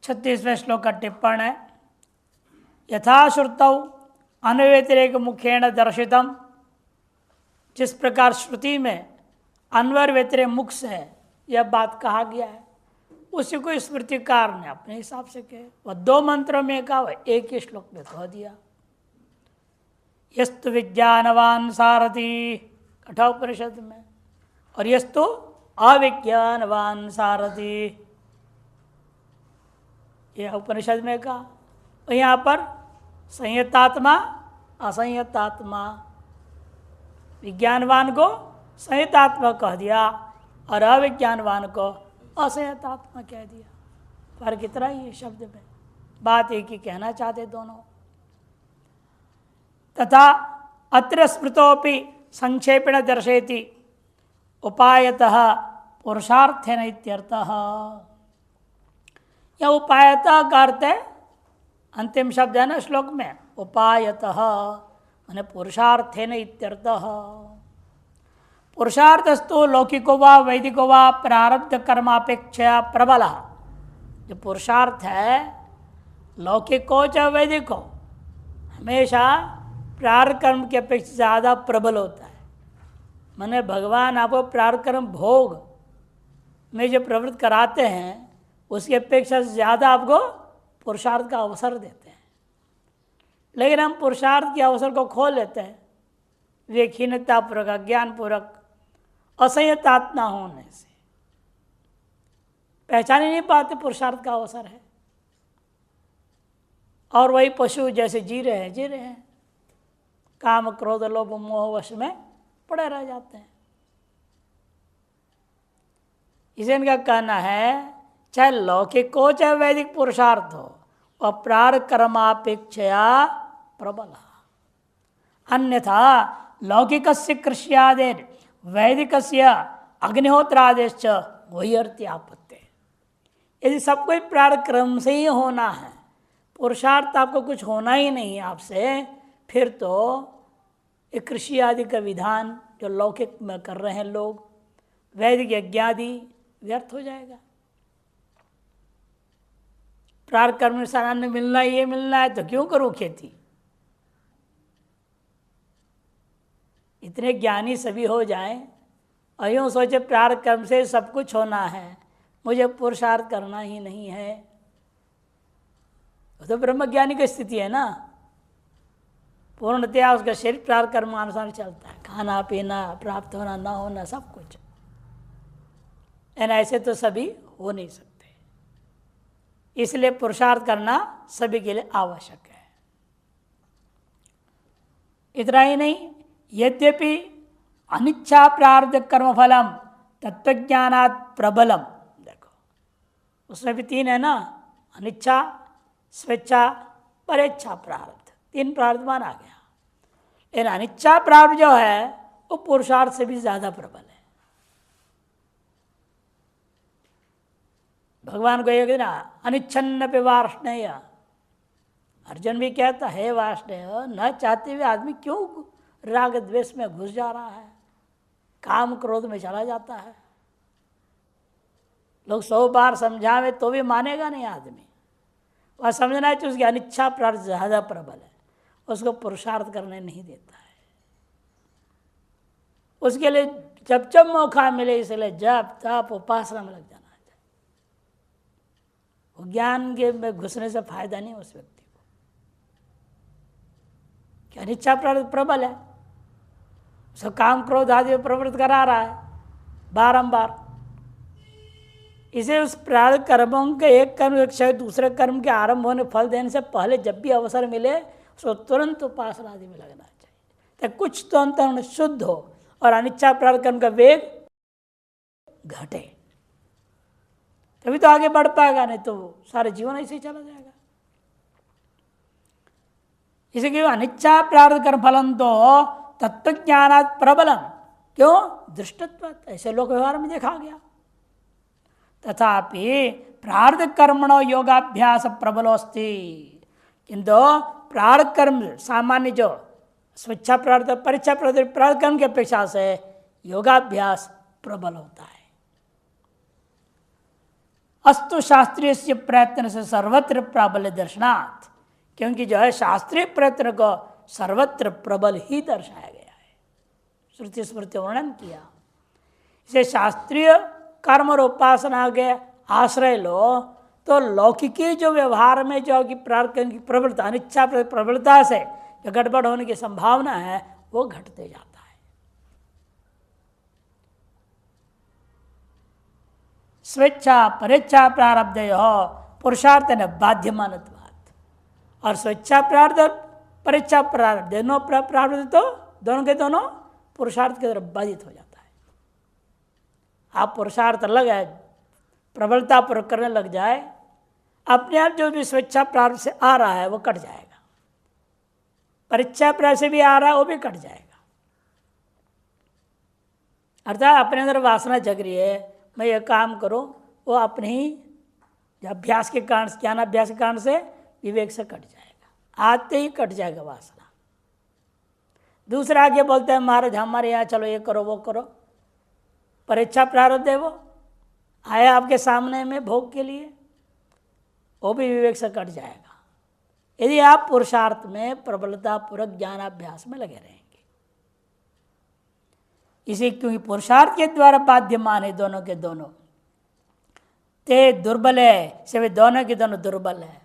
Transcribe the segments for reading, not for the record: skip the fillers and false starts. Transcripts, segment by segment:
36वें श्लोक का टिप्पण है। यथाश्रुतौ अन्व्यतिरेक मुखेण दर्शितम, जिस प्रकार श्रुति में अन्वर व्यतिरेक मुख से यह बात कहा गया है, उसी को स्मृतिकार ने अपने हिसाब से कहे। वह 2 मंत्रों में कहा, वह एक ही श्लोक में कह दिया। यस्तु विज्ञानवान सारथी कठोपनिषद में, और यस्तु अविज्ञानवान सारथी यह उपनिषद में कहा। और यहाँ पर संयतात्मा असंयतात्मा, विज्ञानवान को संयतात्मा कह दिया और अविज्ञानवान को असंयतात्मा कह दिया। फर्क इतना ही है शब्द में, बात एक ही कहना चाहते दोनों। तथा अत्र स्मृतोपि संक्षेपेण दर्शयति उपायतः पुरुषार्थेन इत्यर्थः। यह उपायतः का अर्थ है, अंतिम शब्द है ना श्लोक में, उपायतः माने पुरुषार्थेन इत्यर्थः। पुरुषार्थस्तु लौकिको वा वैदिको वा प्रारब्ध कर्मापेक्षा प्रबल। जो पुरुषार्थ है लौकिक हो चाहे वैदिक हो, हमेशा प्रारब्ध कर्म की अपेक्षा ज़्यादा प्रबल होता है। माने भगवान आपको प्रारब्ध कर्म भोग में जो प्रवृत्त कराते हैं, उसकी अपेक्षा ज़्यादा आपको पुरुषार्थ का अवसर देते हैं। लेकिन हम पुरुषार्थ के अवसर को खो लेते हैं विवेकहीनतापूर्वक, अज्ञानपूर्वक, असंयतात्मा होने से पहचान ही नहीं पाते पुरुषार्थ का अवसर है। और वही पशु जैसे जी रहे हैं, काम क्रोध लोभ मोह वश में पड़े रह जाते हैं। इसे इनका कहना है, चाहे लौकिक हो चाहे वैदिक पुरुषार्थ हो, वह प्रारब्ध कर्मापेक्षया प्रबल। अन्यथा लौकिकस्य कृष्यादेर वैदिकस्य अग्निहोत्रादेश वही अर्थ आपत्ति। यदि सब कोई प्रारब्ध कर्म से ही होना है, पुरुषार्थ आपको कुछ होना ही नहीं आपसे, फिर तो एक कृषि आदि का विधान जो लौकिक में कर रहे हैं लोग, वैदिक यज्ञ आदि व्यर्थ हो जाएगा। प्रारब्ध कर्म से अन्न मिलना ये मिलना है तो क्यों करूं खेती। इतने ज्ञानी सभी हो जाएं और यूँ सोचे प्रारब्ध कर्म से सब कुछ होना है, मुझे पुरुषार्थ करना ही नहीं है, तो ब्रह्मज्ञानी की स्थिति है ना। पूर्णतया उसका शरीर प्रारब्ध कर्म अनुसार चलता है, खाना पीना, प्राप्त होना ना होना सब कुछ। ऐसे तो सभी हो नहीं सकते, इसलिए पुरुषार्थ करना सभी के लिए आवश्यक है। इतना ही नहीं, यद्यपि अनिच्छा प्रारब्ध कर्म फलम तत्वज्ञानात् प्रबलम, देखो उसमें भी 3 है ना, अनिच्छा, स्वेच्छा, परेच्छा प्रारब्ध, 3 प्रारब्ध माना गया। लेकिन अनिच्छा प्रारब्ध जो है वो पुरुषार्थ से भी ज़्यादा प्रबल है। भगवान को एक ना अनिच्छन्न पे वार्ष्णेय, अर्जुन भी कहता है वार्ष्णेय, न चाहते हुए आदमी क्यों राग द्वेष में घुस जा रहा है, काम क्रोध में चला जाता है। लोग 100 बार समझावे तो भी मानेगा नहीं आदमी। वह समझना चाहिए उसकी अनिच्छा प्रारब्ध ज़्यादा प्रबल है, उसको पुरुषार्थ करने नहीं देता है। उसके लिए जब जब मौका मिले, इसलिए जब तब उपासना में लग जाना चाहिए। वो ज्ञान के में घुसने से फायदा नहीं उस व्यक्ति को, क्या अनिच्छा प्रारब्ध प्रबल है, उसका काम क्रोध आदि प्रवृत्त करा रहा है बारंबार। इसे उस प्रारब्ध कर्मों के एक कर्म एक दूसरे कर्म के आरंभ होने फल देने से पहले जब भी अवसर मिले उसको तुरंत उपासना आदि में लगना चाहिए, ताकि कुछ तो अंतःकरण शुद्ध हो और अनिच्छा प्रारब्ध कर्म का वेग घटे, तभी तो आगे बढ़ पाएगा, नहीं तो सारे जीवन ऐसे ही चला जाएगा। इसलिए अनिच्छा प्रारब्ध कर्म फलन तो तत्वज्ञानात् प्रबलम, क्यों, दृष्टत्व, ऐसे लोक व्यवहार में देखा गया। तथापि प्रारब्ध कर्मणो योगाभ्यास प्रबलोस्ति, किंतु प्रारब्ध कर्म सामान्य जो स्वेच्छा प्रारब्ध परीक्षा प्रारब्ध कर्म की अपेक्षा से योगाभ्यास प्रबल होता है। अस्तु शास्त्रीय से प्रयत्न से सर्वत्र प्राबल्य दर्शनात्, क्योंकि जो है शास्त्रीय प्रयत्न को सर्वत्र प्रबल ही दर्शाया गया है, श्रुति स्मृति वर्णन किया। इसे शास्त्रीय कर्म और उपासना के आश्रय लो तो लौकिकी जो व्यवहार में जो कि प्रार्थना की प्रबलता, अनिच्छा प्रबलता से जो गड़बड़ होने की संभावना है वो घटते जाता है। स्वेच्छा परेच्छा प्रारब्ध पुरुषार्थ न बाध्यमानत्वात्, और स्वेच्छा प्रारब्ध परीक्षा प्रारब्ध दोनों प्रारब्ध तो दोनों के दोनों पुरुषार्थ की तरफ बाधित हो जाता है। आप पुरुषार्थ लग है प्रबलता पूर्वक करने लग जाए, अपने आप जो भी स्वेच्छा प्रारब्ध से आ रहा है वो कट जाएगा, परीक्षा प्रारब्ध से भी आ रहा है वो भी कट जाएगा। अर्थात अपने अंदर वासना जग रही है, मैं ये काम करूं, वो अपने ही अभ्यास के कारण, ज्ञानाभ्यास के कारण से विवेक से कट जाएगा, आते ही कट जाएगा वासना। दूसरा आगे बोलते हैं महाराज हमारे यहाँ चलो ये करो वो करो, परीक्षा प्रारब्ध है वो आया आपके सामने में भोग के लिए, वो भी विवेक से कट जाएगा यदि आप पुरुषार्थ में प्रबलता पूर्वक ज्ञानाभ्यास में लगे रहेंगे। इसी क्योंकि पुरुषार्थ के द्वारा बाध्यमान है दोनों के दोनों, ते दुर्बल है से वे दोनों के दोनों दुर्बल है।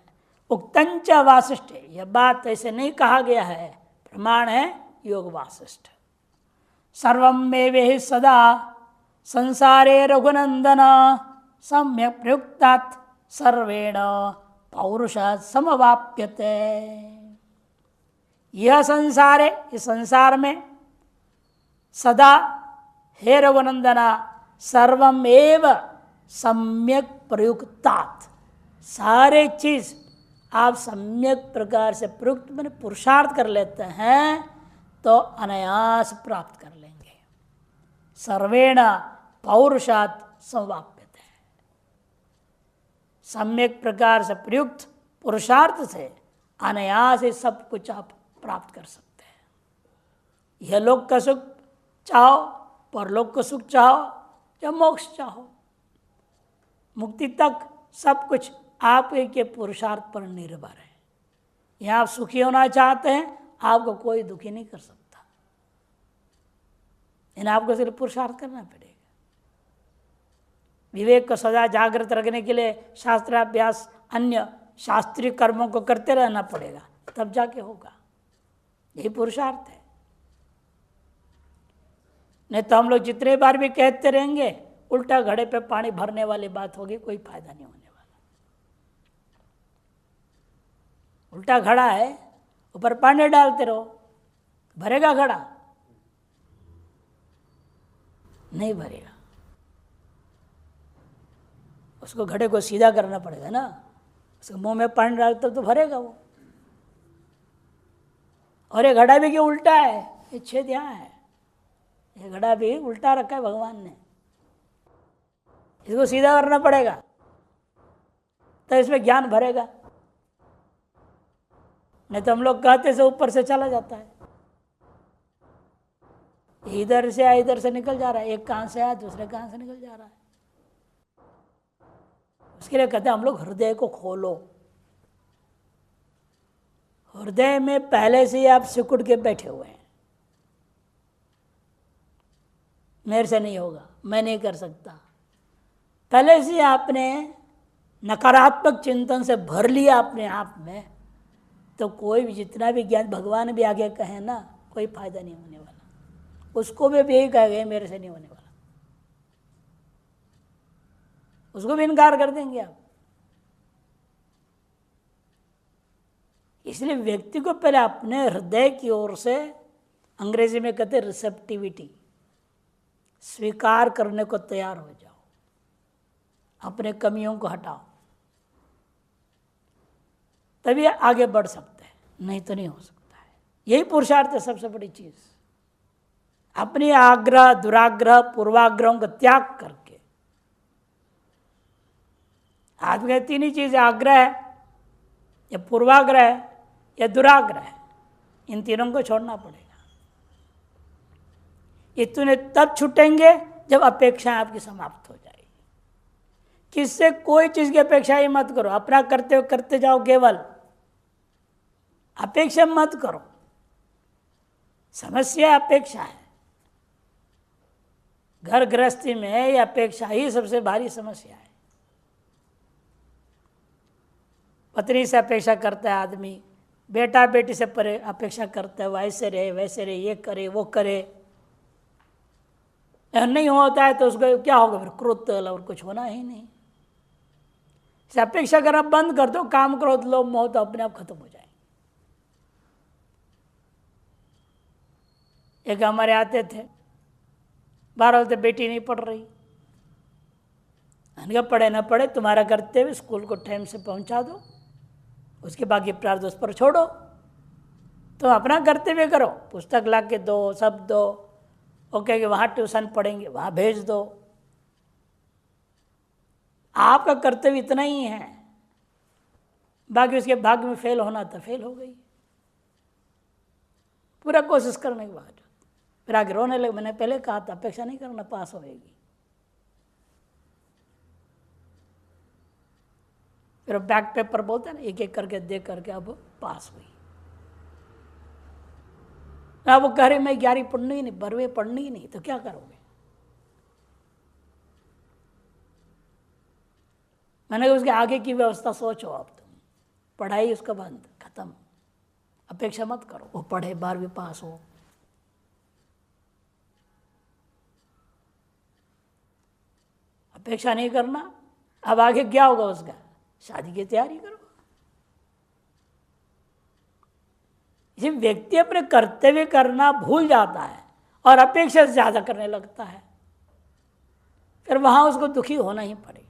उक्तंच वासिष्ठ, यह बात ऐसे नहीं कहा गया है, प्रमाण है योग वासिष्ठ। सर्वं में वे सदा संसारे रघुनंदन सम्यक प्रयुक्तात् सर्वेण पौरुषात् समवाप्यते। यह संसार है, इस संसार में सदा हे रघुनंदना सर्वमेव सम्यक प्रयुक्तात्, सारे चीज आप सम्यक प्रकार से प्रयुक्त मैंने पुरुषार्थ कर लेते हैं तो अनायास प्राप्त कर लेंगे। सर्वेण पौरुषात् समवाप्यते, सम्यक प्रकार से प्रयुक्त पुरुषार्थ से अनायास से सब कुछ आप प्राप्त कर सकते हैं। यह लोक का सुख चाहो, परलोक का सुख चाहो या मोक्ष चाहो, मुक्ति तक सब कुछ आपके पुरुषार्थ पर निर्भर है। यहाँ आप सुखी होना चाहते हैं, आपको कोई दुखी नहीं कर सकता, इन आपको सिर्फ पुरुषार्थ करना पड़ेगा। विवेक को सदा जागृत रखने के लिए शास्त्राभ्यास अन्य शास्त्रीय कर्मों को करते रहना पड़ेगा, तब जाके होगा। यही पुरुषार्थ है। नहीं तो हम लोग जितने बार भी कहते रहेंगे उल्टा घड़े पे पानी भरने वाली बात होगी, कोई फायदा नहीं होने वाला। उल्टा घड़ा है, ऊपर पानी डालते रहो, भरेगा घड़ा? नहीं भरेगा। उसको घड़े को सीधा करना पड़ेगा ना, उसके मुंह में पानी डालते तो भरेगा वो। और ये घड़ा भी क्यों उल्टा है? ये छेद यहाँ है, ये घड़ा भी उल्टा रखा है भगवान ने, इसको सीधा करना पड़ेगा तो इसमें ज्ञान भरेगा। नहीं तो हम लोग कहते से ऊपर से चला जाता है, इधर से आया इधर से निकल जा रहा है, एक कान से आया दूसरे कान से निकल जा रहा है। उसके लिए कहते हैं हम लोग हृदय को खोलो। हृदय में पहले से ही आप सिकुड़ के बैठे हुए हैं, मेरे से नहीं होगा, मैं नहीं कर सकता, पहले से आपने नकारात्मक चिंतन से भर लिया अपने आप में, तो कोई भी जितना भी ज्ञान भगवान भी आगे कहे ना, कोई फायदा नहीं होने वाला। उसको भी यही कहेंगे मेरे से नहीं होने वाला, उसको भी इनकार कर देंगे आप। इसलिए व्यक्ति को पहले अपने हृदय की ओर से, अंग्रेजी में कहते रिसेप्टिविटी, स्वीकार करने को तैयार हो जाओ, अपने कमियों को हटाओ, तभी आगे बढ़ सकते हैं, नहीं तो नहीं हो सकता है। यही पुरुषार्थ है सबसे बड़ी चीज। अपनी आग्रह दुराग्रह पूर्वाग्रहों का त्याग करके, आदमी के तीन ही चीजें, आग्रह है या पूर्वाग्रह है या दुराग्रह है, इन तीनों को छोड़ना पड़ेगा। इतने तब छूटेंगे जब अपेक्षाएं आपकी समाप्त हो जाएगी। किससे कोई चीज की अपेक्षा ही मत करो, अपना करते जाओ, केवल अपेक्षा मत करो। समस्या अपेक्षा है, घर गृहस्थी में ये अपेक्षा ही सबसे भारी समस्या है। पत्नी से अपेक्षा करता है आदमी, बेटा बेटी से अपेक्षा करता है, वैसे रहे वैसे रहे, ये करे वो करे। नहीं होता है तो उसको क्या होगा फिर? क्रोध और कुछ होना ही नहीं। इसे अपेक्षा करना बंद कर दो, काम क्रोध लोभ मोह तो अपने आप खत्म हो जाए। एक हमारे आते थे, बारह बोलते बेटी नहीं पढ़ रही, मैंने पढ़े ना पढ़े, तुम्हारा करते हुए स्कूल को टाइम से पहुंचा दो, उसके बाकी प्रार्थ उस पर छोड़ो, तुम अपना करते हुए करो, पुस्तक ला के दो, सब दो, ओके कि वहाँ ट्यूशन पढ़ेंगे वहाँ भेज दो। आपका कर्तव्य इतना ही है, बाकी उसके भाग्य में फेल होना तो फेल हो गई। पूरा कोशिश करने के बाद फिर आगे रोने लगे। मैंने पहले कहा था अपेक्षा नहीं करना, पास होएगी। फिर बैक पेपर बोलते हैं ना, एक एक करके दे करके अब पास हुई। अब वो कह रही मैं 11वीं पढ़नी ही नहीं, 12वीं पढ़नी ही नहीं, तो क्या करोगे? मैंने उसके आगे की व्यवस्था सोचो। अब तुम पढ़ाई उसका बंद, खत्म, अपेक्षा मत करो वो पढ़े 12वीं पास हो। अपेक्षा नहीं करना। अब आगे क्या होगा उसका? शादी की तैयारी करो। ये व्यक्ति अपने कर्तव्य करना भूल जाता है और अपेक्षा से ज्यादा करने लगता है, फिर वहां उसको दुखी होना ही पड़ेगा।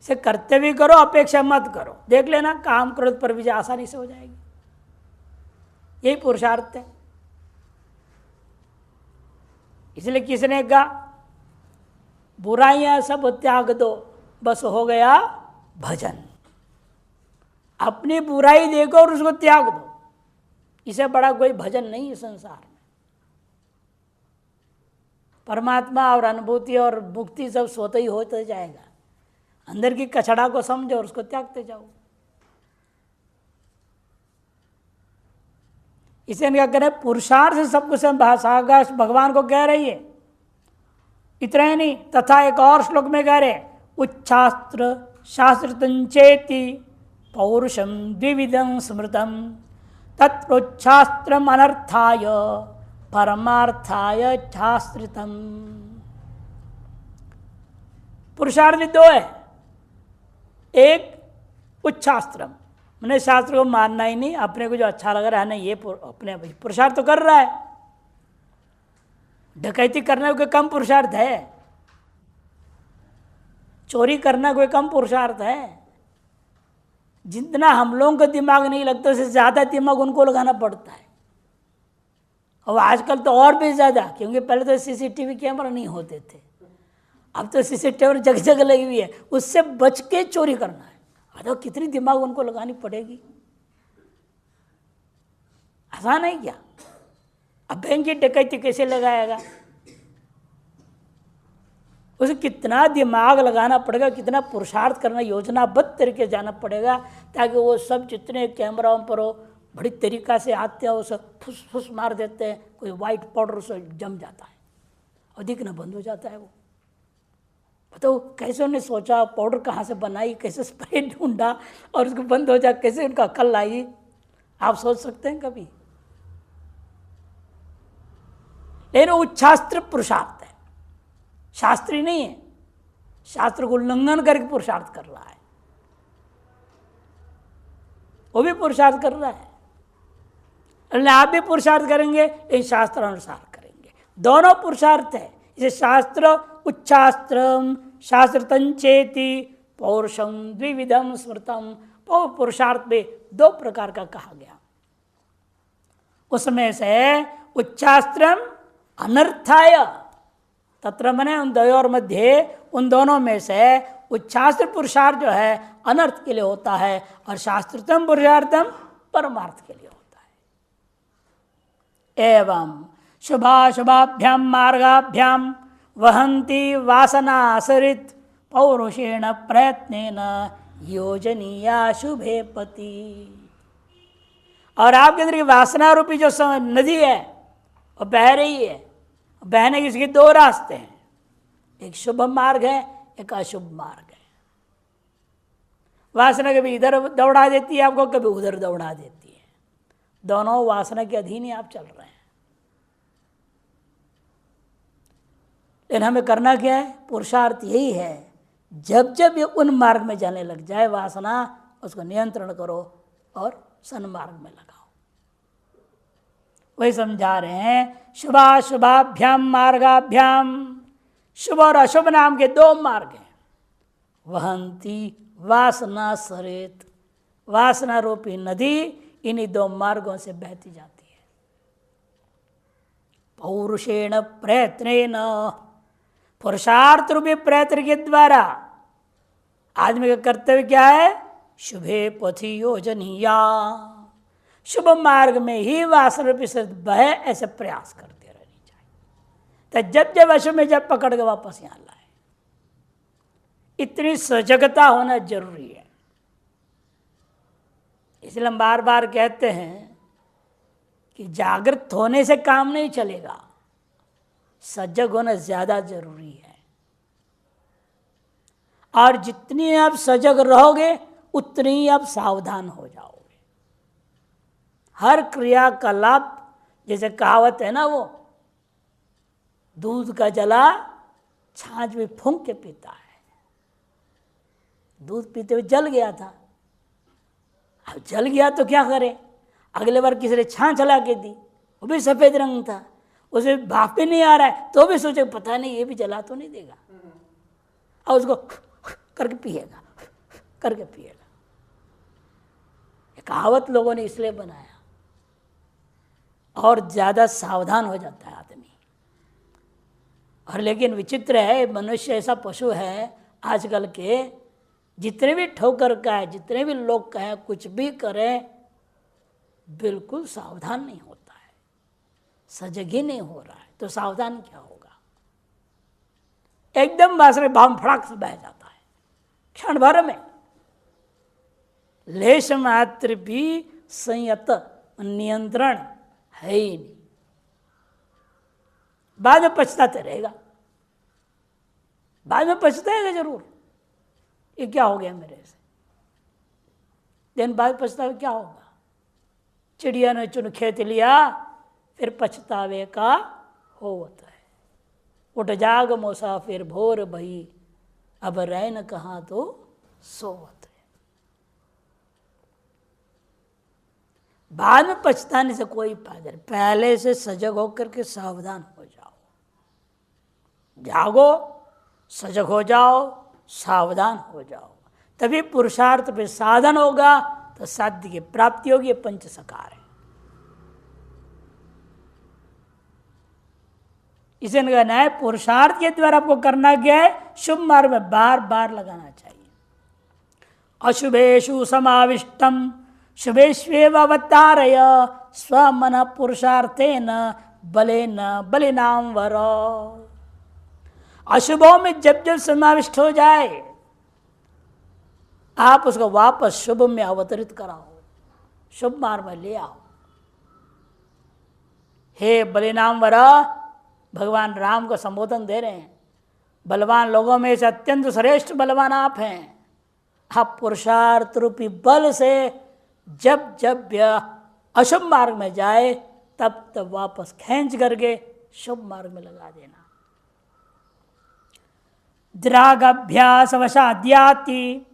इसे कर्तव्य करो, अपेक्षा मत करो। देख लेना काम क्रोध पर विजय आसानी से हो जाएगी। यही पुरुषार्थ है। इसलिए किसने कहा बुराइयां सब त्याग दो, बस हो गया भजन। अपनी बुराई देखो और उसको त्याग दो, इसे बड़ा कोई भजन नहीं है संसार में। परमात्मा और अनुभूति और मुक्ति सब स्वतः ही होते जाएगा। अंदर की कचड़ा को समझो और उसको त्यागते जाओ। इसे क्या कह रहे? पुरुषार्थ से सब कुछ भगवान को कह रही है। इतना ही नहीं, तथा एक और श्लोक में कह रहे उच्छास्त्र शास्त्रतंचेति पौरुषम द्विविधं स्मृतम तत्रोच्छास्त्रम अनर्थाय परमार्थाय शास्त्रितम। पुरुषार्थ भी दो है। एक उच्छास्त्रम, मैंने शास्त्र को मानना ही नहीं, अपने को जो अच्छा लग रहा है ना ये अपने पुरुषार्थ तो कर रहा है। डकैती करना कोई कम पुरुषार्थ है? चोरी करना कोई कम पुरुषार्थ है? जितना हम लोगों को दिमाग नहीं लगता उससे ज्यादा दिमाग उनको लगाना पड़ता है। और आजकल तो और भी ज्यादा, क्योंकि पहले तो सीसीटीवी कैमरा नहीं होते थे, अब तो सीसीटीवी जगह जगह लगी हुई है। उससे बच के चोरी करना है, तो कितनी दिमाग उनको लगानी पड़ेगी? आसान है क्या? अब बैंक की डकैती कैसे लगाएगा? उसे कितना दिमाग लगाना पड़ेगा, कितना पुरुषार्थ करना, योजनाबद्ध तरीके जाना पड़ेगा, ताकि वो सब जितने कैमराओं पर हो बड़ी तरीका से आते हैं, वो सब फुस फुस मार देते हैं। कोई वाइट पाउडर से जम जाता है और दिखना बंद हो जाता है। वो बताओ कैसे उन्होंने सोचा, पाउडर कहाँ से बनाई, कैसे स्प्रे ढूंढा और उसको बंद हो जाए, कैसे उनका अक्ल आई? आप सोच सकते हैं कभी? लेकिन उच्छास्त्र पुरुषार्थ है, शास्त्री नहीं है। शास्त्र को उल्लंघन करके पुरुषार्थ कर रहा है, वो भी पुरुषार्थ कर रहा है। आप भी पुरुषार्थ करेंगे, लेकिन शास्त्र अनुसार करेंगे। दोनों पुरुषार्थ है। इसे शास्त्र उच्छास्त्रम शास्त्रतंचेति पौरुषम द्विविधम स्मृतम। पुरुषार्थ में दो प्रकार का कहा गया। उसमें से उच्छास्त्रम अनर्थाय, तत्र मने उन द्वयोर मध्य, उन दोनों में से उच्छास्त्र पुरुषार्थ जो है अनर्थ के लिए होता है, और शास्त्रतम पुरुषार्थम परमार्थ के लिए होता है। एवं शुभाशुभाभ्याम मार्गाभ्याम वहन्ति वासना सरित पौरुषेण प्रयत्नेन योजनीया शुभे पति। और आपके अंदर की वासना रूपी जो नदी है वो बह रही है। बहने के इसके दो रास्ते हैं, एक शुभ मार्ग है, एक अशुभ मार्ग है। वासना कभी इधर दौड़ा देती है आपको, कभी उधर दौड़ा देती है। दोनों वासना के अधीन ही आप चल रहे हैं। लेकिन हमें करना क्या है? पुरुषार्थ यही है, जब जब ये उन मार्ग में जाने लग जाए वासना, उसको नियंत्रण करो और सन्मार्ग में लगाओ। वही समझा रहे हैं, शुभाशुभाभ्याम मार्गाभ्याम, शुभ और अशुभ नाम के दो मार्ग हैं। वहंती वासना सरित, वासना रूपी नदी इन्हीं दो मार्गों से बहती जाती है। पौरुषेण प्रयत्नेन, पुरुषार्थ रूपी प्रयत्न के द्वारा आदमी का कर्तव्य क्या है? शुभे पथि योजनीया, शुभ मार्ग में ही वासना रूपी से बहे, ऐसे प्रयास करते रहनी चाहिए। तो जब जब अशुभ में जब पकड़ के वापस यहां लाए, इतनी सजगता होना जरूरी है। इसलिए हम बार बार कहते हैं कि जागृत होने से काम नहीं चलेगा, सजग होना ज्यादा जरूरी है। और जितनी आप सजग रहोगे उतनी ही आप सावधान हो जाओगे। हर क्रियाकलाप, जैसे कहावत है ना, वो दूध का जला छाछ में फूंक के पीता है। दूध पीते हुए जल गया था, अब जल गया तो क्या करे? अगले बार किसी ने छाछ चला के दी, वो भी सफेद रंग था, उसे भाप भी नहीं आ रहा है, तो भी सोचे पता नहीं ये भी जला तो नहीं देगा, और उसको करके पिएगा, करके पिएगा। कहावत लोगों ने इसलिए बनाया, और ज्यादा सावधान हो जाता है आदमी। और लेकिन विचित्र है, मनुष्य ऐसा पशु है आजकल के, जितने भी ठोकर का है, जितने भी लोग कहें, कुछ भी करें, बिल्कुल सावधान नहीं होता है, सजग ही नहीं हो रहा है। तो सावधान क्या होगा? एकदम वासना भाव फड़ाक से बह जाता है क्षण भर में। लेश मात्र भी संयत नियंत्रण है ही नहीं, बाद में पछताते रहेगा, बाद में पछताएगा जरूर, ये क्या हो गया मेरे से। दिन बाद पछतावे क्या होगा? चिड़िया ने चुन खेत लिया, फिर पछतावे का होता है। उठ जाग मुसाफिर भोर भई, अब रैन कहाँ तो सोवत है। बाद में पछताने से कोई फायदा नहीं, पहले से सजग होकर के सावधान हो जाओ। जागो, सजग हो जाओ, सावधान हो जाओ, तभी पुरुषार्थ पे साधन होगा, तो साध्य की प्राप्ति होगी। ये पंच सकार है। इसे कहना है पुरुषार्थ के द्वारा आपको करना क्या है? शुभ मार्ग में बार बार लगाना चाहिए। अशुभेषु समाविष्टम शुभेष्वेव अवतारय स्वमन पुरुषार्थेन बलेन बलिनाम वर। अशुभों में जब जब समाविष्ट हो जाए, आप उसको वापस शुभ में अवतरित कराओ, शुभ मार्ग में ले आओ। हे बलिनाम वर, भगवान राम को संबोधन दे रहे हैं। बलवान लोगों में से अत्यंत श्रेष्ठ बलवान आप हैं। आप पुरुषार्थ रूपी बल से जब जब अशुभ मार्ग में जाए, तब तब वापस खींच करके शुभ मार्ग में लगा देना। द्रागभ्यास वशाद्याति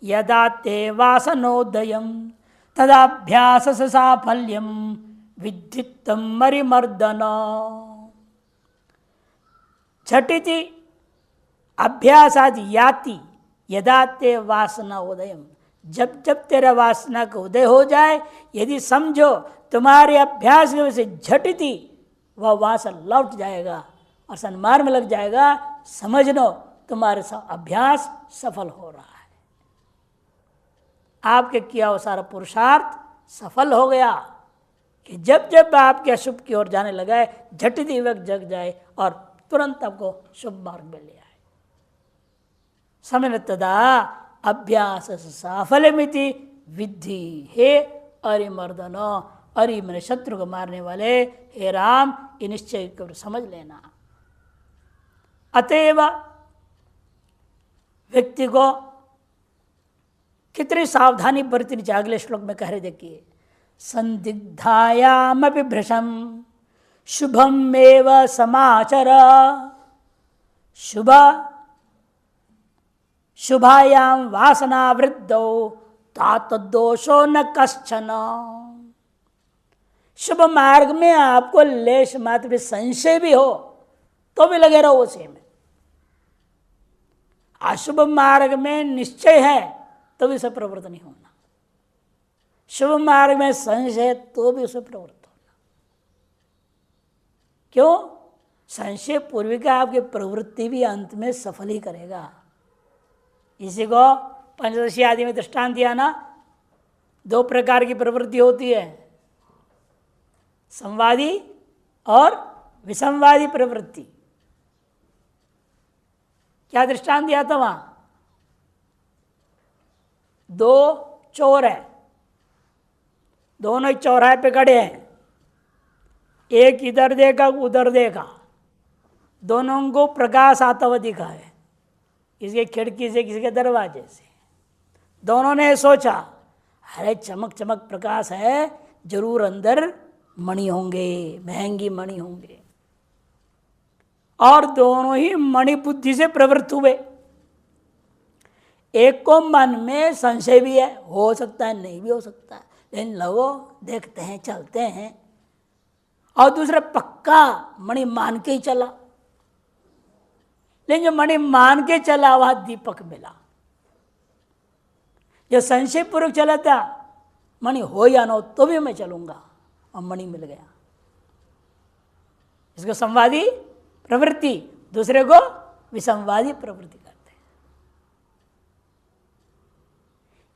यदा ते वासनोदयम तदाभ्यास साफल्यम विद्युत्तम मरिमर्दन। झटिति अभ्यासाद याति यदा ते वासना उदयम, जब जब तेरा वासना का उदय हो जाए, यदि समझो तुम्हारे अभ्यास की वजह से झटिति वह वासना लौट जाएगा और सन्मार्ग में लग जाएगा, समझ लो तुम्हारे अभ्यास सफल हो रहा है। आपके किया हुआ सारा पुरुषार्थ सफल हो गया कि जब जब आपके अशुभ की ओर जाने लगा है, झटिति वक्त जग जाए और तुरंत आपको शुभ मार्ग में ले आए। समय तदा अभ्यास साफल्यमिति विद्धि। हे अरिमर्दन, अरि मैंने शत्रु को मारने वाले, हे राम ये निश्चय कर समझ लेना। अतएव व्यक्ति को कितनी सावधानी बरतनी चाहिए, अगले श्लोक में कह रहे देखिए, संदिग्धायामपि भृशम शुभम एव समाचर, शुभ शुभायाम वासना वृद्धौ तात दोषो न कश्चन। शुभ मार्ग में आपको लेश मात्र भी संशय भी हो तो भी लगे रहो उसी में। अशुभ मार्ग में निश्चय है तो भी उसे प्रवृत्त नहीं होना, शुभ मार्ग में संशय तो भी उसे प्रवृत्त होना। क्यों? संशय पूर्वी का आपकी प्रवृत्ति भी अंत में सफल ही करेगा। इसी को पंचदशी आदि में दृष्टांत दिया ना, दो प्रकार की प्रवृत्ति होती है, संवादी और विसंवादी प्रवृत्ति। क्या दृष्टांत दिया था वहां? दो चोर हैं, दोनों एक चौराहे पे खड़े हैं, एक इधर देखा उधर देखा, दोनों को प्रकाश आता हुआ दिखा है, किसी खिड़की से किसी के दरवाजे से। दोनों ने सोचा अरे चमक चमक प्रकाश है, जरूर अंदर मणि होंगे, महंगी मणि होंगे, और दोनों ही मणि बुद्धि से प्रवृत्त हुए। एक को मन में संशय भी है, हो सकता है नहीं भी हो सकता है, लेकिन लो देखते हैं चलते हैं, और दूसरा पक्का मणि मान के ही चला। लेकिन जो मणि मान के चला वह दीपक मिला। जो संशय पूर्वक चला था, मणि हो या ना हो तो भी मैं चलूंगा, और मणि मिल गया। इसको संवादी प्रवृत्ति, दूसरे को विसंवादी प्रवृत्ति करते हैं।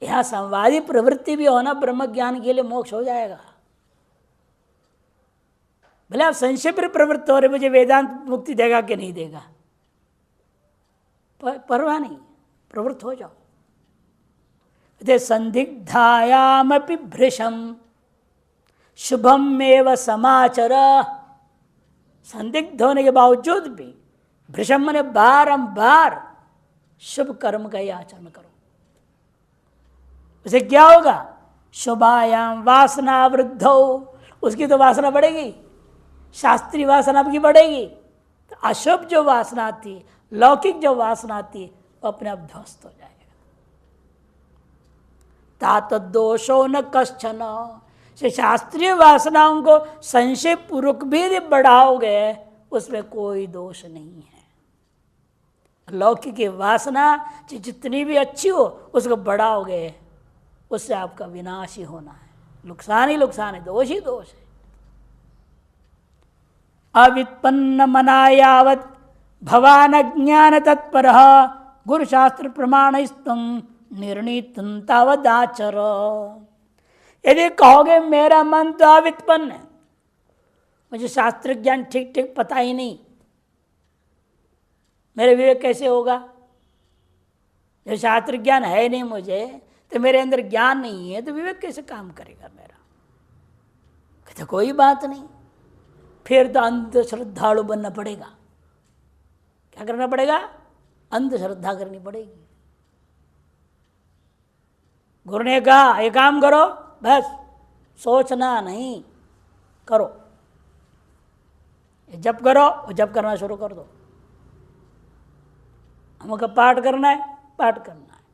यहां संवादी प्रवृत्ति भी होना ब्रह्म ज्ञान के लिए मोक्ष हो जाएगा। भले आप संशय पर प्रवृत्त हो रहे, मुझे वेदांत मुक्ति देगा कि नहीं देगा, परवाह नहीं, प्रवृत्त हो जाओ। संदिग्धायामपि भृशम शुभम एव समाचर। संदिग्ध होने के बावजूद भी भृशम माने बारंबार शुभ कर्म का ही आचरण करो। उसे क्या होगा? शुभायाम वासना वृद्धो, उसकी तो वासना बढ़ेगी, शास्त्रीय वासना आपकी बढ़ेगी, तो अशुभ जो वासना थी, लौकिक जो वासना थी, वो अपने आप ध्वस्त हो जाएगा। तात दोषो न कश्चन, से शास्त्रीय वासनाओं को संशय पूर्वक भी बढ़ाओगे, उसमें कोई दोष नहीं है। लौकिक वासना जितनी भी अच्छी हो उसको बढ़ाओगे, उससे आपका विनाश ही होना है, नुकसान ही नुकसान है, दोष ही दोष है। अवित्पन्न मनायावत भवान ज्ञान तत्पर गुरुशास्त्र प्रमाण स्तम निर्णीतम तावदाचर। यदि कहोगे मेरा मन तो अवित्पन्न है, मुझे शास्त्र ज्ञान ठीक ठीक पता ही नहीं, मेरे विवेक कैसे होगा? जब शास्त्र ज्ञान है नहीं मुझे, तो मेरे अंदर ज्ञान नहीं है, तो विवेक कैसे काम करेगा मेरा? कहते कोई बात नहीं, फिर तो अंध श्रद्धालु बनना पड़ेगा। क्या करना पड़ेगा? अंध श्रद्धा करनी पड़ेगी। गुरु ने कहा ये काम करो, बस सोचना नहीं, करो। जप करो, जप करना शुरू कर दो। हमको पाठ करना है, पाठ करना है।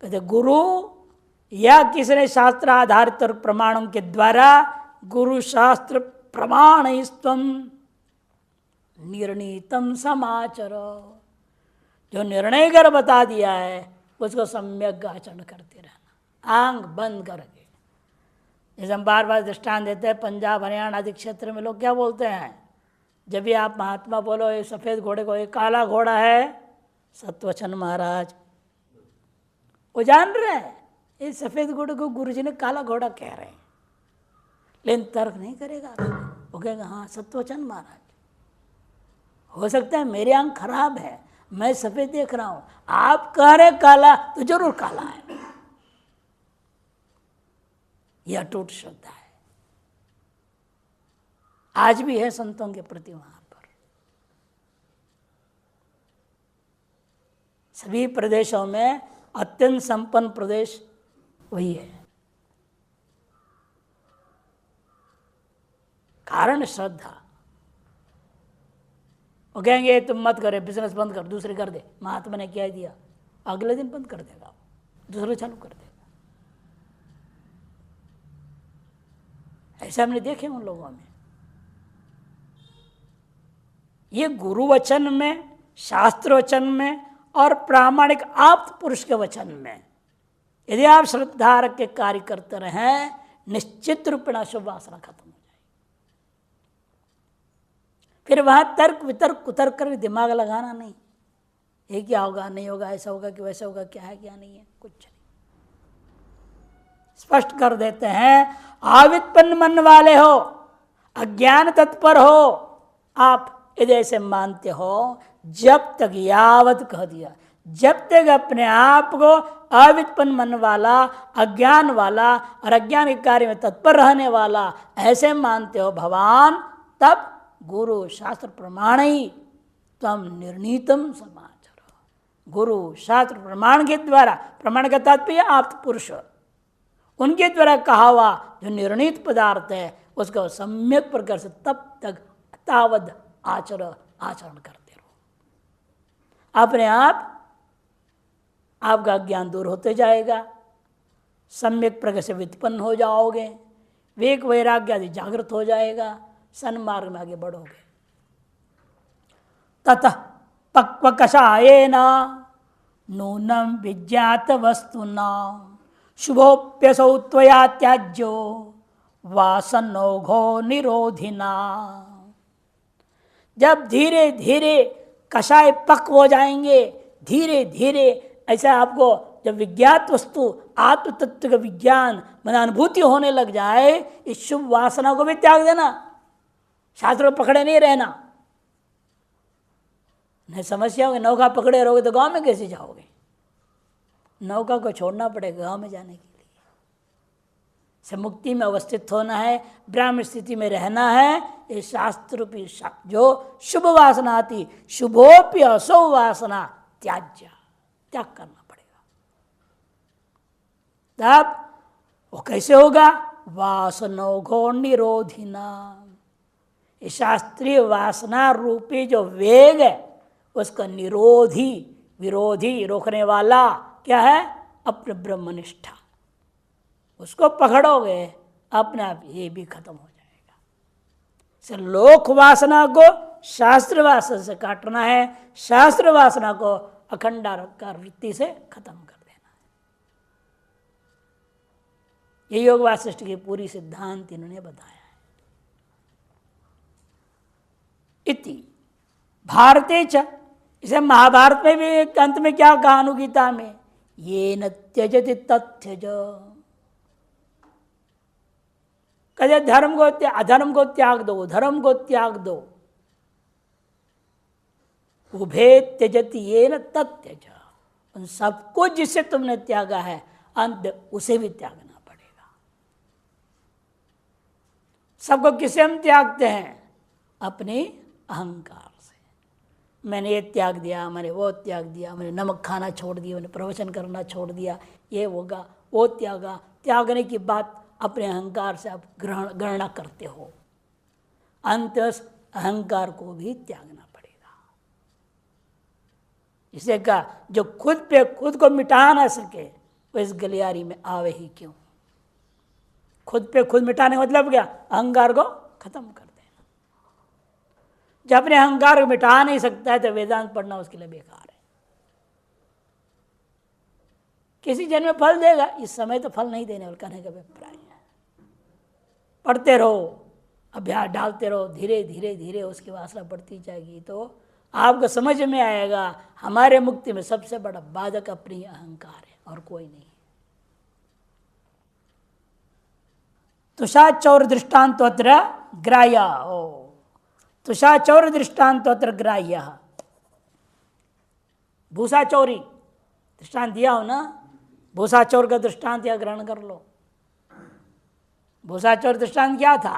कहते गुरु या किसी ने शास्त्र आधारित प्रमाणों के द्वारा गुरु शास्त्र प्रमाण स्तम निर्णीतम समाचर, जो निर्णय कर बता दिया है उसको सम्यक आचरण करते रहना, आंख बंद करके। जैसे हम बार बार दृष्टांत देते हैं, पंजाब हरियाणा आदि क्षेत्र में लोग क्या बोलते हैं, जब भी आप महात्मा बोलो ये सफ़ेद घोड़े को, ये काला घोड़ा है सत्वचन महाराज, वो जान रहे हैं ये सफ़ेद घोड़े को गुरुजी ने काला घोड़ा कह रहे हैं, लेकिन तर्क नहीं करेगा। वो कहेगा हाँ सत्वचन महाराज। हो सकता है मेरी आंख खराब है, मैं सफेद देख रहा हूं, आप कह रहे काला तो जरूर काला है। यह अटूट श्रद्धा है, आज भी है संतों के प्रति। वहां पर सभी प्रदेशों में अत्यंत संपन्न प्रदेश वही है। कारण श्रद्धा। वो कहेंगे तुम मत करे, बिजनेस बंद कर, दूसरे कर दे। महात्मा ने क्या दिया, अगले दिन बंद कर देगा, दूसरे चालू कर देगा। ऐसा हमने देखे उन लोगों में। ये गुरु वचन में, शास्त्र वचन में और प्रामाणिक आप्त पुरुष के वचन में यदि आप श्रद्धा रख के कार्य करते रहें, निश्चित रूपेण शुभ वासना खत्म हो जाएगी। फिर वहां तर्क वितर्क कुतर्क कर दिमाग लगाना नहीं, ये क्या होगा, नहीं होगा, ऐसा होगा कि वैसा होगा, क्या है क्या नहीं है, कुछ नहीं। स्पष्ट कर देते हैं, आवित्पन्न मन वाले हो, अज्ञान तत्पर हो, आप यदि ऐसे मानते हो, जब तक यावत कह दिया, जब तक अपने आप को अवित्पन्न मन वाला, अज्ञान वाला और अज्ञान के कार्य में तत्पर रहने वाला ऐसे मानते हो भगवान, तब गुरु शास्त्र प्रमाण ही तम निर्णीतम समाचार। गुरु शास्त्र प्रमाण के द्वारा, प्रमाण का तात्पर्य आप पुरुष, उनके द्वारा कहा हुआ जो निर्णीत पदार्थ है उसका सम्यक प्रकार से तब तक तावद आचरण करते रहो। अपने आप आपका ज्ञान दूर होते जाएगा, सम्यक प्रकार से व्युत्पन्न हो जाओगे, विवेक वैराग्य आदि जागृत हो जाएगा, सन्मार्ग में आगे बढ़ोगे। ततः पक्व कषायेन नूनम विज्ञात वस्तुना शुभोप्यसौ त्वया त्याज्यो वासनोघो निरोधिना। जब धीरे धीरे कषाय पक्व हो जाएंगे, धीरे धीरे ऐसा आपको जब विज्ञात वस्तु आत्म तत्व का विज्ञान मन अनुभूति होने लग जाए, इस शुभ वासना को भी त्याग देना, शास्त्र को पकड़े नहीं रहना। नहीं समस्या होगी, नौका पकड़े रहोगे तो गांव में कैसे जाओगे? नौका को छोड़ना पड़ेगा गांव में जाने के लिए। से मुक्ति में अवस्थित होना है, ब्राह्मण स्थिति में रहना है। ये शास्त्र रूपी जो शुभ वासना आती, शुभोप्य असौ वासना त्याज्य, त्याग करना पड़ेगा। तब वो कैसे होगा? वासनोघो निरोधिना। ये शास्त्रीय वासना रूपी जो वेग है उसका निरोधी, विरोधी, रोकने वाला क्या है? अपने ब्रह्मनिष्ठा। उसको पकड़ोगे अपने आप ये भी खत्म हो जाएगा। से लोक वासना को शास्त्र वासना से काटना है, शास्त्र वासना को अखंडाकार वृत्ति से खत्म कर देना है। ये योग वासिष्ठ की पूरी सिद्धांत इन्होंने बताया है। इति भारते च, इसे महाभारत में भी अंत में क्या कहा अनुगीता में? ये न त्यजति तत्यज। कहते धर्म को अधर्म को त्याग दो, धर्म को त्याग दो। उभे त्यजति ये न तत्यज। उन सबको जिससे तुमने त्यागा है अंत उसे भी त्यागना पड़ेगा। सबको किसे हम त्यागते हैं? अपने अहंकार से। मैंने ये त्याग दिया, मैंने वो त्याग दिया, मैंने नमक खाना छोड़ दिया, मैंने प्रवचन करना छोड़ दिया, ये होगा वो त्यागा। त्यागने की बात अपने अहंकार से आप गणना करते हो, अंत अहंकार को भी त्यागना पड़ेगा। इसे कहा जो खुद पे खुद को मिटा ना सके वो इस गलियारी में आवे ही क्यों? खुद पे खुद मिटाने का मतलब क्या? अहंकार को खत्म कर देना। जब अपने अहंकार को मिटा नहीं सकता है तो वेदांत पढ़ना उसके लिए बेकार है। किसी जन्म में फल देगा, इस समय तो फल नहीं देने वाला, कहने का अभिप्राय है। पढ़ते रहो, अभ्यास डालते रहो, धीरे धीरे धीरे उसकी वासना बढ़ती जाएगी तो आपको समझ में आएगा हमारे मुक्ति में सबसे बड़ा बाधक अपनी अहंकार है और कोई नहीं। तुषाचौर दृष्टांत ग्राह्य हो। तुषा चौर दृष्टांत अत्र ग्राह्य। भूसा चोरी दृष्टांत दिया हो ना, भूसा चोर का दृष्टांत या ग्रहण कर लो। भूसा चोर दृष्टांत क्या था?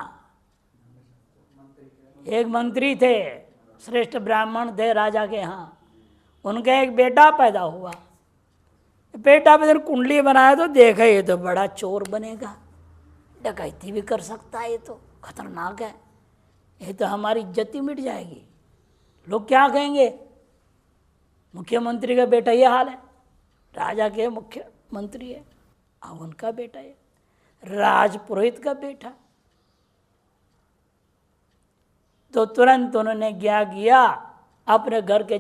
एक मंत्री थे, श्रेष्ठ ब्राह्मण थे राजा के यहाँ, उनका एक बेटा पैदा हुआ। बेटा पे कुंडली बनाया तो देखा ये तो बड़ा चोर बनेगा, डकैती भी कर सकता है, ये तो खतरनाक है, ये तो हमारी इज्जत ही मिट जाएगी, लोग क्या कहेंगे, मुख्यमंत्री का बेटा ये हाल है, राजा के मुख्यमंत्री है, अब उनका बेटा है, राजपुरोहित का बेटा। तो तुरंत उन्होंने क्या किया, अपने घर के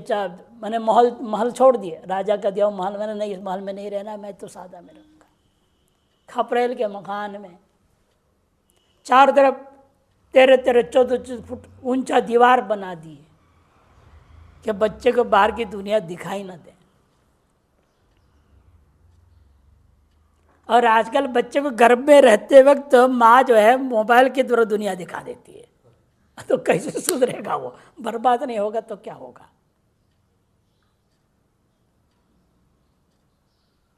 मैंने महल छोड़ दिए, राजा का दिया महल, मैंने नहीं, इस महल में नहीं रहना, मैं तो सादा में रहूँगा, खपरेल के मकान में, चारों तरफ 13-13, 14 फुट ऊंचा दीवार बना दी कि बच्चे को बाहर की दुनिया दिखाई न दे। और आजकल बच्चे को गर्भ में रहते वक्त माँ जो है मोबाइल के द्वारा दुनिया दिखा देती है, तो कैसे सुधरेगा वो, बर्बाद नहीं होगा तो क्या होगा।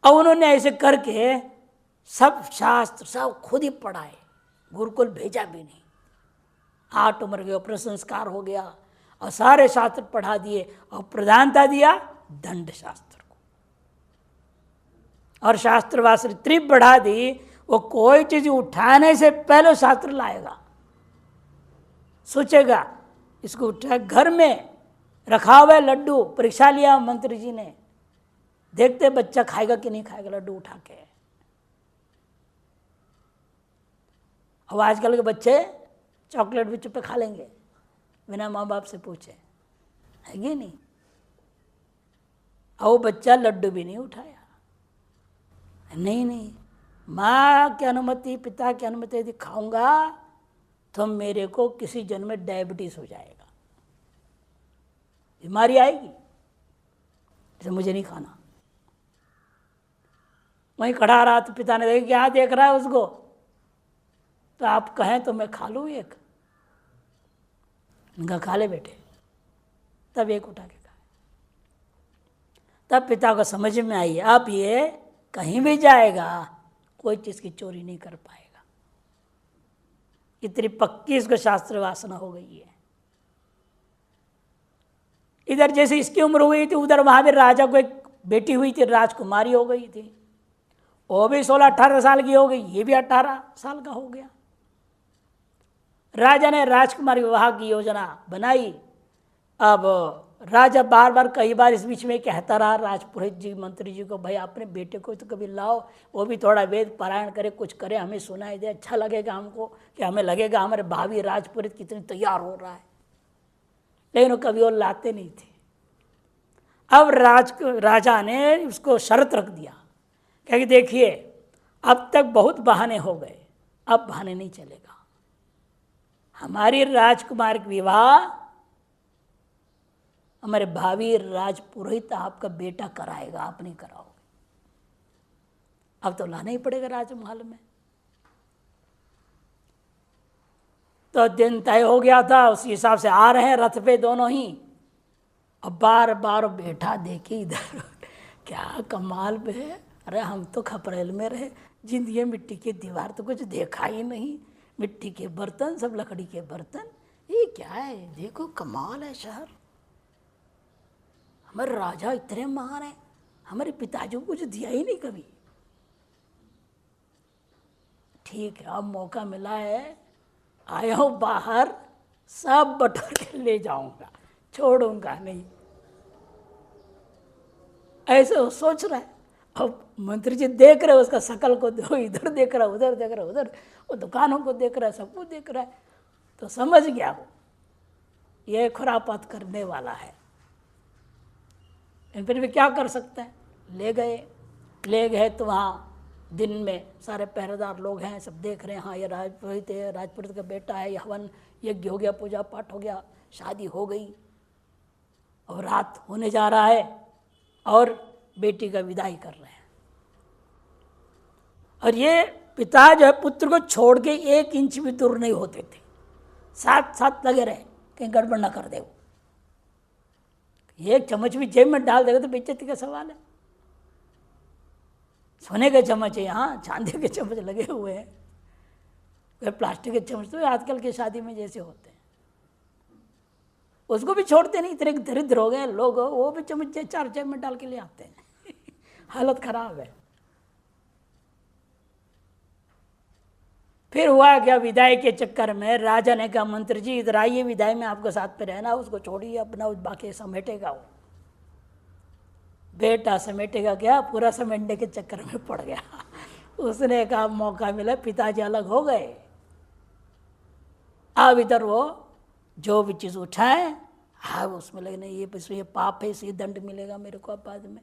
अब उन्होंने ऐसे करके सब शास्त्र सब खुद ही पढ़ाए, गुरुकुल भेजा भी नहीं, 8 उम्र के ऊपर संस्कार हो गया और सारे शास्त्र पढ़ा दिए और प्रधानता दिया दंड शास्त्र को, और शास्त्र वास्त्र इतनी बढ़ा दी, वो कोई चीज उठाने से पहले शास्त्र लाएगा, सोचेगा इसको उठा, घर में रखा हुआ लड्डू परीक्षा लिया मंत्री जी ने, देखते बच्चा खाएगा कि नहीं खाएगा लड्डू उठा के। अब आजकल के बच्चे चॉकलेट भी चुप खा लेंगे बिना माँ बाप से पूछे, है कि नहीं। और वो बच्चा लड्डू भी नहीं उठाया, नहीं, माँ की अनुमति पिता की अनुमति यदि खाऊंगा तो मेरे को किसी जन्म में डायबिटीज हो जाएगा, बीमारी आएगी, इसे मुझे नहीं खाना। वहीं खड़ा रहा तो पिता ने देखा क्या देख रहा है उसको, तो आप कहें तो मैं खा लूँ एक, उनका खा ले बेटे, तब एक उठा के खाए। तब पिता को समझ में आई अब ये कहीं भी जाएगा कोई चीज़ की चोरी नहीं कर पाएगा, इतनी पक्की इसको शास्त्र वासना हो गई है। इधर जैसे इसकी उम्र हुई थी उधर वहां भी राजा को एक बेटी हुई थी, राजकुमारी हो गई थी, वो भी 16-18 साल की हो गई, ये भी 18 साल का हो गया। राजा ने राजकुमारी विवाह की योजना बनाई। अब राजा बार बार कई बार इस बीच में कहता रहा राजपुरोहित जी मंत्री जी को, भाई अपने बेटे को तो कभी लाओ, वो भी थोड़ा वेद पारायण करे, कुछ करे, हमें सुनाई दे, अच्छा लगेगा हमको, कि हमें लगेगा हमारे भावी राजपुरोहित कितनी तैयार हो रहा है। लेकिन वो कभी वो लाते नहीं थे। अब राजा ने उसको शर्त रख दिया कि देखिए अब तक बहुत बहाने हो गए, अब बहाने नहीं चलेगा, हमारी राजकुमार का विवाह हमारे भावी राजपुरोहित आपका बेटा कराएगा, आप नहीं कराओगे। अब तो लाना ही पड़ेगा राजमहल में। तो दिन तय हो गया था, उस हिसाब से आ रहे हैं रथ पे दोनों ही। अब बार बार बैठा देखे इधर क्या कमाल पे है, अरे हम तो खपरेल में रहे, जिंदगी मिट्टी की दीवार तो कुछ देखा ही नहीं, मिट्टी के बर्तन सब लकड़ी के बर्तन, ये क्या है, देखो कमाल है शहर, हमारे राजा इतने महान हैं, हमारे पिताजी को कुछ दिया ही नहीं कभी। ठीक है अब मौका मिला है, आया हूँ बाहर, सब बटोर के ले जाऊंगा, छोड़ूंगा नहीं, ऐसे वो सोच रहा है। अब मंत्री जी देख रहे उसका शकल को, इधर देख रहा उधर देख रहा उधर, वो दुकानों को देख रहा है, सबको देख रहा है, तो समझ गया वो ये खुरापात करने वाला है। फिर भी क्या कर सकते हैं, ले गए तो वहाँ दिन में सारे पहरेदार लोग हैं, सब देख रहे हैं, हाँ ये राजपुरोहित है, राजपुरोहित का बेटा है, हवन यज्ञ हो गया, पूजा पाठ हो गया, शादी हो गई, और रात होने जा रहा है और बेटी का विदाई कर रहे हैं। और ये पिता जो है पुत्र को छोड़ के 1 इंच भी दूर नहीं होते थे, साथ साथ लगे रहे, कहीं गड़बड़ ना कर दे। वो एक चम्मच भी जेब में डाल देगा तो बेइज्जती का सवाल है। सोने के चम्मच है, यहाँ चांदी के चम्मच लगे हुए हैं, फिर प्लास्टिक के चम्मच तो आजकल की शादी में जैसे होते हैं उसको भी छोड़ते नहीं। इतने दरिद्र हो गए लोग, वो भी चम्मच 4 जेब में डाल के ले आते हैं। हालत खराब है। फिर हुआ क्या, विदाई के चक्कर में राजा ने कहा मंत्री जी इधर आइए, विदाई में आपको साथ पे रहना, उसको छोड़िए, अपना बाकी समेटेगा वो। बेटा समेटेगा क्या, पूरा समेटने के चक्कर में पड़ गया। उसने कहा मौका मिला, पिताजी अलग हो गए, अब इधर वो जो भी चीज़ उठाए हाँ उसमें लगने ये पाप है, इसे दंड मिलेगा मेरे को अब बाद में।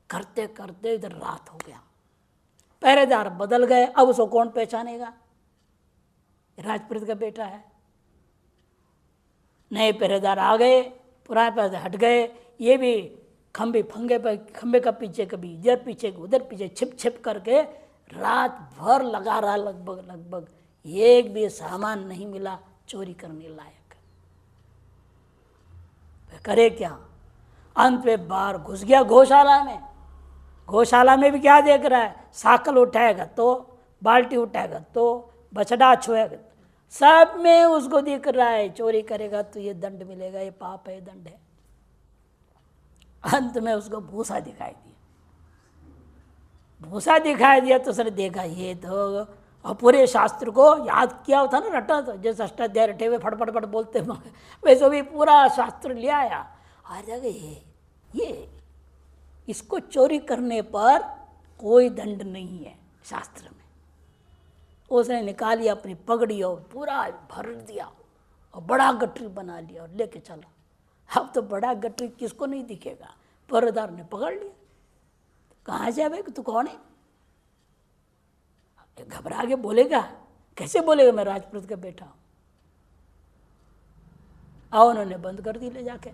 करते करते इधर रात हो गया, पहरेदार बदल गए, अब उसको कौन पहचानेगा, राजपुरोहित का बेटा है। नए पहरेदार आ गए, पुराने पहरेदार हट गए, ये भी खंबे का पीछे, कभी इधर पीछे उधर पीछे छिप छिप करके रात भर लगा रहा, लगभग एक भी सामान नहीं मिला चोरी करने लायक। करे क्या, अंत में बाहर घुस गया गौशाला में। गौशाला में भी क्या देख रहा है, साकल उठाएगा तो, बाल्टी उठाएगा तो, बछड़ा छुएगा, सब में उसको दिख रहा है चोरी करेगा तो ये दंड मिलेगा, ये पाप है, दंड है। अंत में उसको भूसा दिखाई दिया। भूसा दिखाई दिया तो उसने देखा ये तो, और पूरे शास्त्र को याद किया था ना, रटा था, जैसे अष्टाध्याय रटे हुए फटफट बोलते वैसे भी पूरा शास्त्र ले आया। आ जाएगा ये इसको चोरी करने पर कोई दंड नहीं है शास्त्र में। उसने निकाली अपनी पगड़ी और पूरा भर दिया और बड़ा गठरी बना लिया और लेके चला। अब तो बड़ा गठरी किसको नहीं दिखेगा, पहरेदार ने पकड़ लिया। कहाँ से भाई तू कौन है, घबरा के बोलेगा, कैसे बोलेगा मैं राजपुरोहित का बेटा हूं। और उन्होंने बंद कर दी ले जाके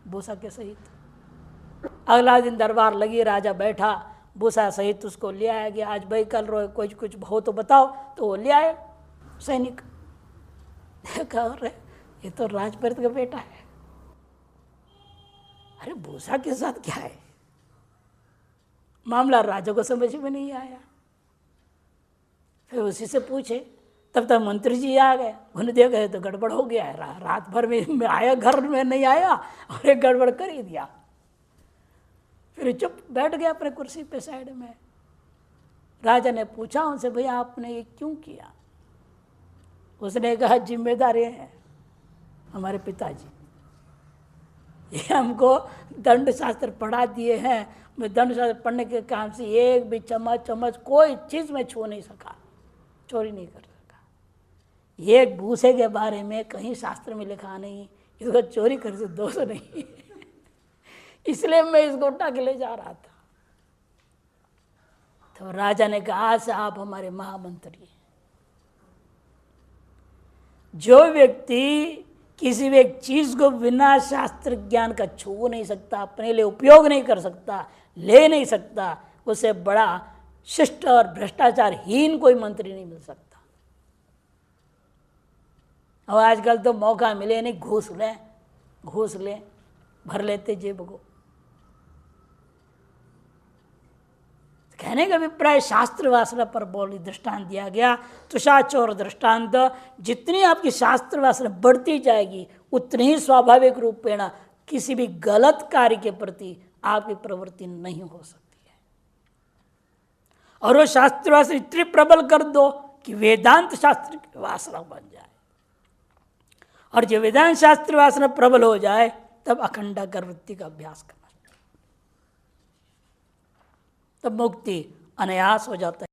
भूसा के सहित। अगला दिन दरबार लगी, राजा बैठा, भूसा सहित उसको ले आया गया। आज भाई कल रो कुछ हो तो बताओ, तो वो ले आए सैनिक। देखा अरे ये तो राजपुरोहित का बेटा है। अरे भूसा के साथ क्या है, मामला राजा को समझ में नहीं आया। फिर उसी से पूछे, तब तक मंत्री जी आ गए। उन्हें देखा तो गड़बड़ हो गया है, रात भर में आया, घर में नहीं आया और एक गड़बड़ कर ही दिया। फिर चुप बैठ गया अपने कुर्सी पे साइड में। राजा ने पूछा उनसे, भैया आपने ये क्यों किया। उसने कहा जिम्मेदारी है हमारे पिताजी, ये हमको दंड शास्त्र पढ़ा दिए हैं। मैं दंड शास्त्र पढ़ने के काम से एक भी चम्मच कोई चीज़ में छू नहीं सका, चोरी नहीं कर सका। एक भूसे के बारे में कहीं शास्त्र में लिखा नहीं, इसको चोरी कर से दोष नहीं। इसलिए मैं इसको उठा के ले जा रहा था। तो राजा ने कहा आज से आप हमारे महामंत्री हैं। जो व्यक्ति किसी भी एक चीज को बिना शास्त्र ज्ञान का छू नहीं सकता, अपने लिए उपयोग नहीं कर सकता, ले नहीं सकता, उससे बड़ा शिष्ट और भ्रष्टाचारहीन कोई मंत्री नहीं मिल सकता। और आजकल तो मौका मिले नहीं घूस लें भर लेते जेब को। कहने का अभिप्राय शास्त्र वासना पर बोली दृष्टांत दिया गया। तुषाचोर दृष्टांत, जितनी आपकी शास्त्र वासना बढ़ती जाएगी उतनी ही स्वाभाविक रूपेण किसी भी गलत कार्य के प्रति आपकी प्रवृत्ति नहीं हो सकती है। और वो शास्त्र वासना इतनी प्रबल कर दो कि वेदांत शास्त्र की वासना बन जाए। और जब वेदांत शास्त्र वासना प्रबल हो जाए तब अखंडाकार वृत्ति का अभ्यास करना, तब मुक्ति अनायास हो जाता है।